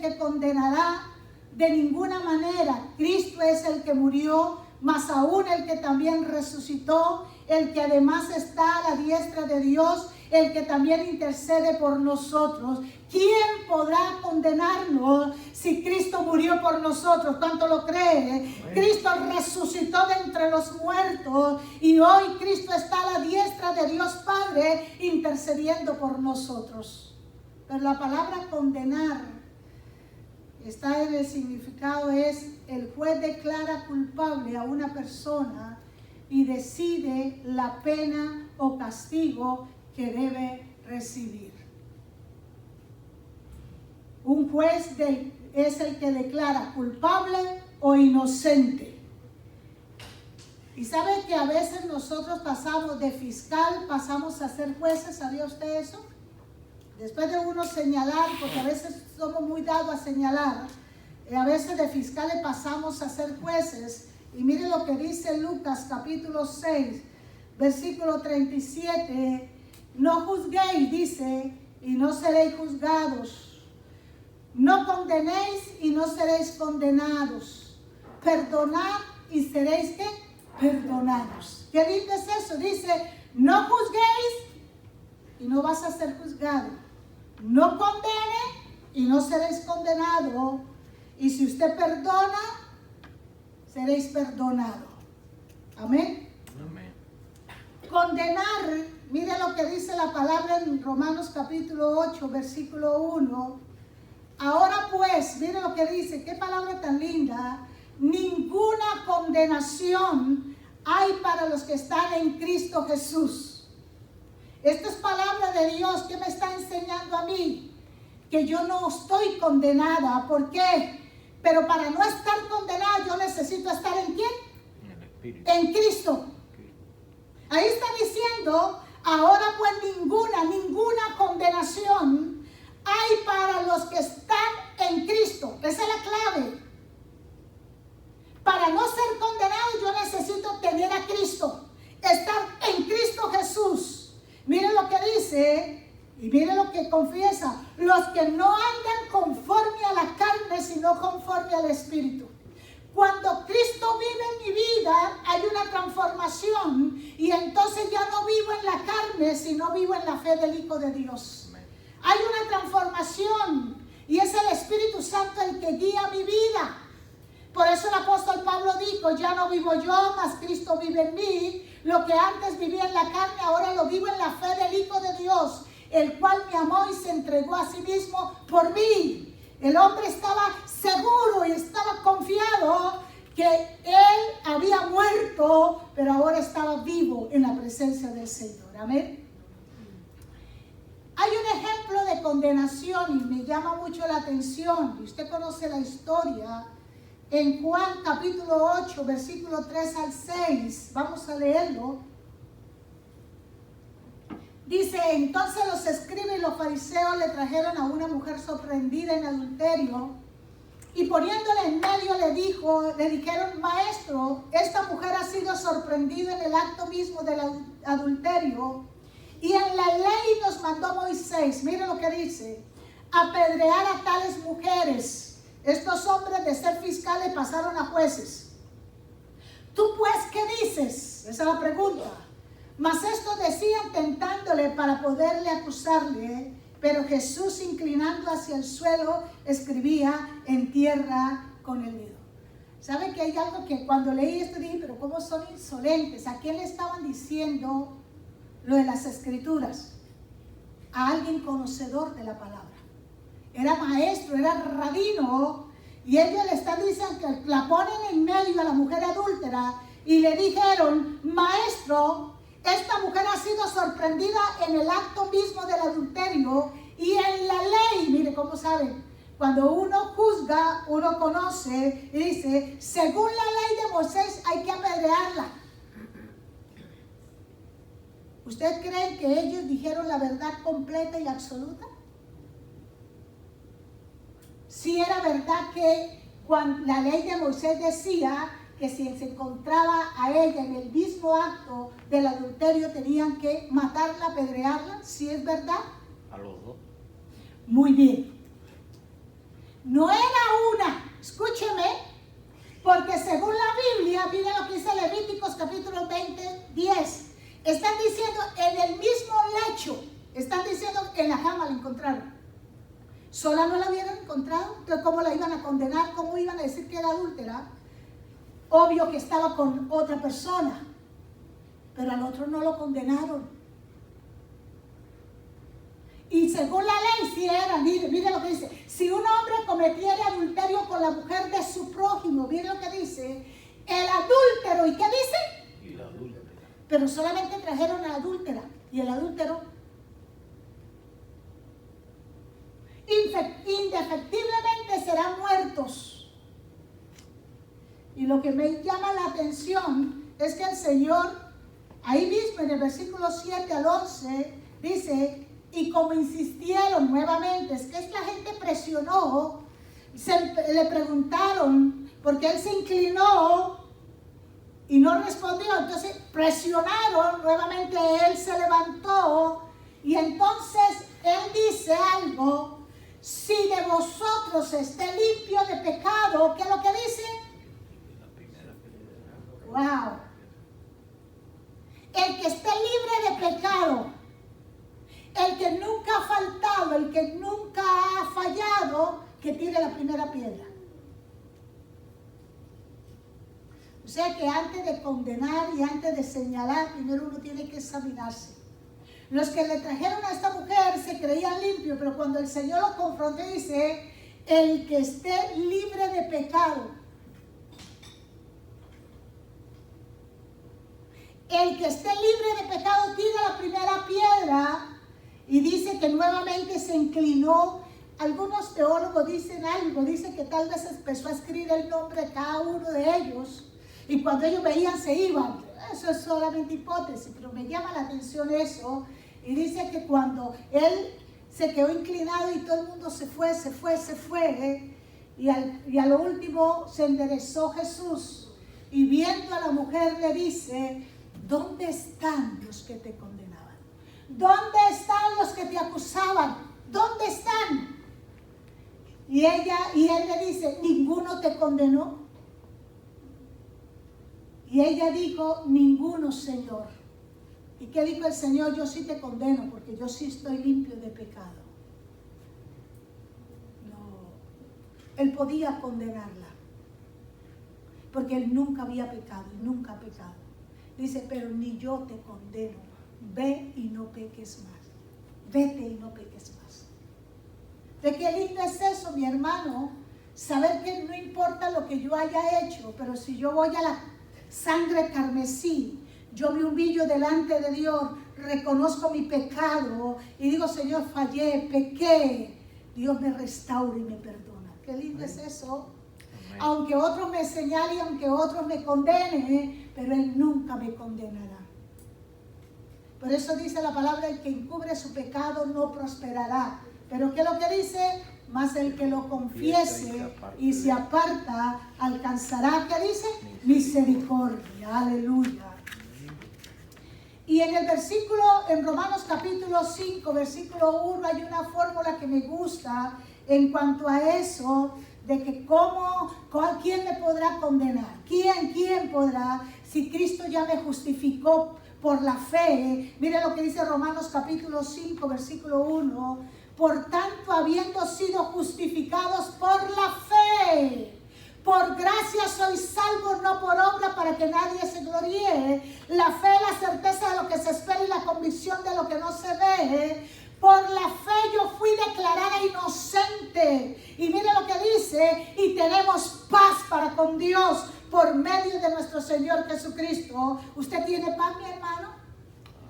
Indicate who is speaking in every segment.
Speaker 1: el que condenará. De ninguna manera. Cristo es el que murió, más aún el que también resucitó, el que además está a la diestra de Dios, el que también intercede por nosotros. ¿Quién podrá condenarnos si Cristo murió por nosotros? ¿Cuánto lo cree? Cristo resucitó de entre los muertos y hoy Cristo está a la diestra de Dios Padre intercediendo por nosotros. Pero la palabra condenar está en el significado, es el juez declara culpable a una persona y decide la pena o castigo que debe recibir. Un juez es el que declara culpable o inocente. Y sabe que a veces nosotros pasamos de fiscal, pasamos a ser jueces. ¿Sabía usted eso? Después de uno señalar, porque a veces somos muy dados a señalar, a veces de fiscales pasamos a ser jueces. Y mire lo que dice Lucas capítulo 6, versículo 37. No juzguéis, dice, y no seréis juzgados. No condenéis y no seréis condenados. Perdonad y seréis, ¿qué? Perdonados. ¿Qué lindo es eso? Dice, no juzguéis y no vas a ser juzgado. No condene y no seréis condenado. Y si usted perdona, seréis perdonado. Amén.
Speaker 2: Amén.
Speaker 1: Condenar, mire lo que dice la palabra en Romanos capítulo 8, versículo 1. Ahora pues, mire lo que dice, qué palabra tan linda. Ninguna condenación hay para los que están en Cristo Jesús. Esta es palabra de Dios que me está enseñando a mí, que yo no estoy condenada. ¿Por qué? Pero para no estar condenada yo necesito estar ¿en quién?
Speaker 2: En el Espíritu.
Speaker 1: En Cristo. Ahí está diciendo, ahora pues ninguna condenación hay para los que están en Cristo. Esa es la clave. Para no ser condenado yo necesito tener a Cristo, estar en Cristo Jesús. Mire lo que dice y mire lo que confiesa. Los que no andan conforme a la carne, sino conforme al Espíritu. Cuando Cristo vive en mi vida, hay una transformación y entonces ya no vivo en la carne, sino vivo en la fe del Hijo de Dios. Hay una transformación y es el Espíritu Santo el que guía mi vida. Por eso el apóstol Pablo dijo, ya no vivo yo, mas Cristo vive en mí. Lo que antes vivía en la carne, ahora lo vivo en la fe del Hijo de Dios, el cual me amó y se entregó a sí mismo por mí. El hombre estaba seguro y estaba confiado que él había muerto, pero ahora estaba vivo en la presencia del Señor. Amén. Hay un ejemplo de condenación y me llama mucho la atención. Y usted conoce la historia. En Juan capítulo 8, versículo 3 al 6, vamos a leerlo. Dice, entonces los escribas y los fariseos le trajeron a una mujer sorprendida en adulterio y poniéndole en medio le dijeron, maestro, esta mujer ha sido sorprendida en el acto mismo del adulterio y en la ley nos mandó Moisés, mire lo que dice, apedrear a tales mujeres. Estos hombres de ser fiscales pasaron a jueces. ¿Tú pues qué dices? Esa es la pregunta. Mas esto decían tentándole para poderle acusarle, pero Jesús inclinando hacia el suelo escribía en tierra con el dedo. ¿Sabe que hay algo que cuando leí esto dije, pero cómo son insolentes? ¿A quién le estaban diciendo lo de las escrituras? A alguien conocedor de la palabra. Era maestro, era rabino, y ellos le están diciendo que la ponen en medio a la mujer adúltera y le dijeron, maestro, esta mujer ha sido sorprendida en el acto mismo del adulterio y en la ley, mire cómo saben, cuando uno juzga, uno conoce y dice, según la ley de Moisés hay que apedrearla. ¿Usted cree que ellos dijeron la verdad completa y absoluta? Sí era verdad que cuando la ley de Moisés decía que si se encontraba a ella en el mismo acto del adulterio tenían que matarla, apedrearla, ¿sí es verdad?
Speaker 2: A los dos.
Speaker 1: Muy bien. No era una, escúcheme, porque según la Biblia, miren lo que dice Levíticos capítulo 20, 10. Están diciendo en el mismo lecho, están diciendo que en la cama la encontraron. Sola no la habían encontrado, entonces ¿cómo la iban a condenar? ¿Cómo iban a decir que era adúltera? Obvio que estaba con otra persona, pero al otro no lo condenaron. Y según la ley, si era, mire lo que dice, si un hombre cometiera adulterio con la mujer de su prójimo, mire lo que dice, el adúltero, ¿y qué dice?
Speaker 2: Y la adúltera.
Speaker 1: Pero solamente trajeron a la adúltera, y el adúltero indefectiblemente serán muertos. Y lo que me llama la atención es que el Señor, ahí mismo en el versículo 7 al 11, dice, y como insistieron nuevamente, es que la gente presionó, le preguntaron, porque él se inclinó y no respondió, entonces presionaron, nuevamente él se levantó, y entonces él dice algo, si de vosotros esté limpio de pecado, ¿qué es lo que dice? Wow. El que esté libre de pecado, el que nunca ha faltado, el que nunca ha fallado, que tire la primera piedra. O sea que antes de condenar y antes de señalar, primero uno tiene que examinarse. Los que le trajeron a esta mujer se creían limpios, pero cuando el Señor lo confrontó, dice, el que esté libre de pecado. El que esté libre de pecado tira la primera piedra. Y dice que nuevamente se inclinó. Algunos teólogos dicen algo, dicen que tal vez empezó a escribir el nombre de cada uno de ellos. Y cuando ellos veían se iban. Eso es solamente hipótesis, pero me llama la atención eso. Y dice que cuando él se quedó inclinado y todo el mundo se fue, y a lo último se enderezó Jesús. Y viendo a la mujer le dice, ¿dónde están los que te condenaban? ¿Dónde están los que te acusaban? ¿Dónde están? Y él le dice, ¿ninguno te condenó? Y ella dijo, ninguno, Señor. ¿Y qué dijo el Señor? Yo sí te condeno, porque yo sí estoy limpio de pecado. No, él podía condenarla, porque él nunca había pecado y nunca ha pecado. Dice, pero ni yo te condeno. Ve y no peques más. Vete y no peques más. ¿De qué lindo es eso, mi hermano? Saber que no importa lo que yo haya hecho, pero si yo voy a la sangre carmesí, yo me humillo delante de Dios, reconozco mi pecado y digo, Señor, fallé, pequé. Dios me restaura y me perdona. Qué lindo es eso. Amén. Aunque otros me señalen, aunque otros me condenen, pero Él nunca me condenará. Por eso dice la palabra, el que encubre su pecado no prosperará. Pero ¿qué es lo que dice? Mas el que lo confiese y se aparta, alcanzará, ¿qué dice? Misericordia. Aleluya. Y en el versículo, en Romanos capítulo 5, versículo 1, hay una fórmula que me gusta en cuanto a eso, de que ¿quién me podrá condenar? ¿Quién podrá? Si Cristo ya me justificó por la fe. Mire lo que dice Romanos capítulo 5, versículo 1. Por tanto, habiendo sido justificados por la fe, por gracia sois salvos, no por obra, para que nadie se gloríe. La fe es la certeza de lo que se espera y la convicción de lo que no se ve. Por la fe yo fui declarada inocente. Y mire lo que dice, y tenemos paz para con Dios por medio de nuestro Señor Jesucristo. ¿Usted tiene paz, mi hermano?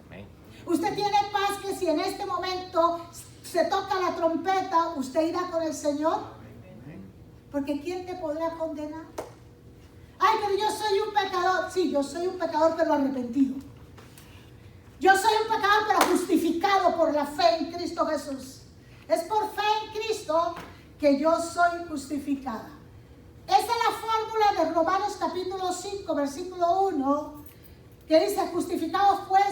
Speaker 1: Amén. ¿Usted tiene paz que si en este momento se toca la trompeta, usted irá con el Señor? Porque ¿quién te podrá condenar? Ay, pero yo soy un pecador. Sí, yo soy un pecador, pero arrepentido. Yo soy un pecador, pero justificado por la fe en Cristo Jesús. Es por fe en Cristo que yo soy justificada. Esa es la fórmula de Romanos capítulo 5, versículo 1, que dice, justificados pues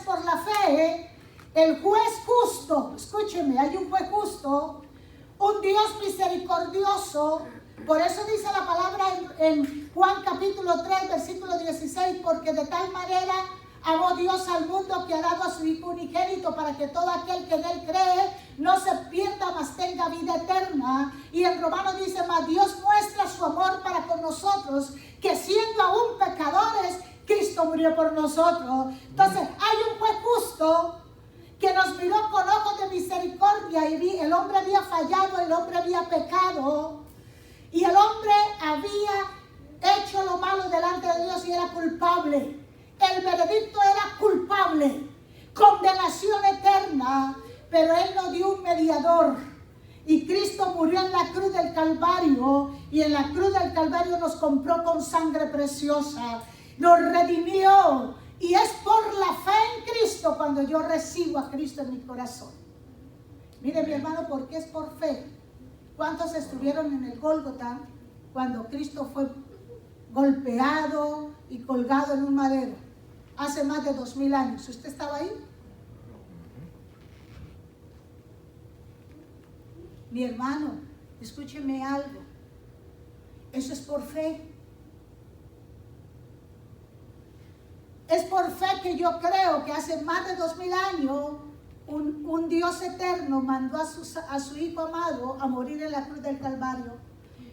Speaker 1: por la fe, el juez justo, escúcheme, hay un juez justo, un Dios misericordioso. Por eso dice la palabra en Juan capítulo 3, versículo 16, porque de tal manera amó Dios al mundo que ha dado a su Hijo unigénito para que todo aquel que en Él cree no se pierda, mas tenga vida eterna. Y en Romanos dice, mas Dios muestra su amor para con nosotros, que siendo aún pecadores, Cristo murió por nosotros. Entonces hay un juez justo que nos miró con ojos de misericordia, y el hombre había fallado, el hombre había pecado, y el hombre había hecho lo malo delante de Dios y era culpable. El veredicto era culpable, condenación eterna, pero Él nos dio un mediador. Y Cristo murió en la cruz del Calvario, y en la cruz del Calvario nos compró con sangre preciosa, nos redimió. Y es por la fe en Cristo cuando yo recibo a Cristo en mi corazón. Mire, mi hermano, porque es por fe. ¿Cuántos estuvieron en el Gólgota cuando Cristo fue golpeado y colgado en un madero? Hace más de 2000 años. ¿Usted estaba ahí? Mi hermano, escúcheme algo. Eso es por fe. Es por fe que yo creo que hace más de 2000 años un Dios eterno mandó a su Hijo amado a morir en la cruz del Calvario.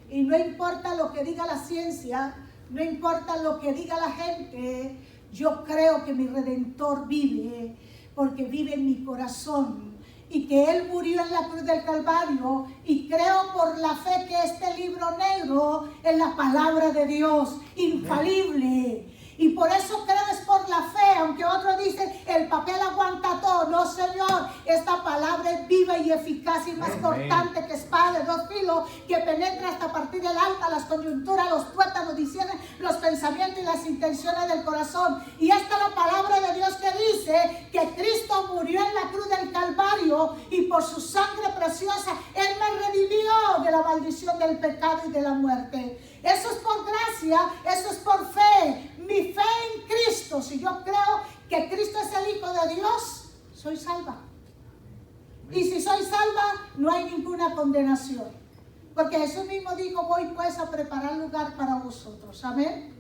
Speaker 1: Y no importa lo que diga la ciencia, no importa lo que diga la gente, yo creo que mi Redentor vive, porque vive en mi corazón. Y que Él murió en la cruz del Calvario, y creo por la fe que este libro negro es la palabra de Dios, infalible. Y por eso creo es por la fe, aunque otros dicen el papel aguanta todo. No, Señor, esta palabra es viva y eficaz y más cortante que espada de 2 filos, que penetra hasta partir del alma, las coyunturas, los tuétanos, discierne los pensamientos y las intenciones del corazón. Y esta es la palabra de Dios que dice que Cristo murió en la cruz del Calvario, y por su sangre preciosa Él me redimió de la maldición del pecado y de la muerte. Eso es por gracia, eso es por fe. Mi fe en Cristo, si yo creo que Cristo es el Hijo de Dios, soy salva. Y si soy salva, no hay ninguna condenación. Porque Jesús mismo dijo, voy pues a preparar lugar para vosotros. Amén.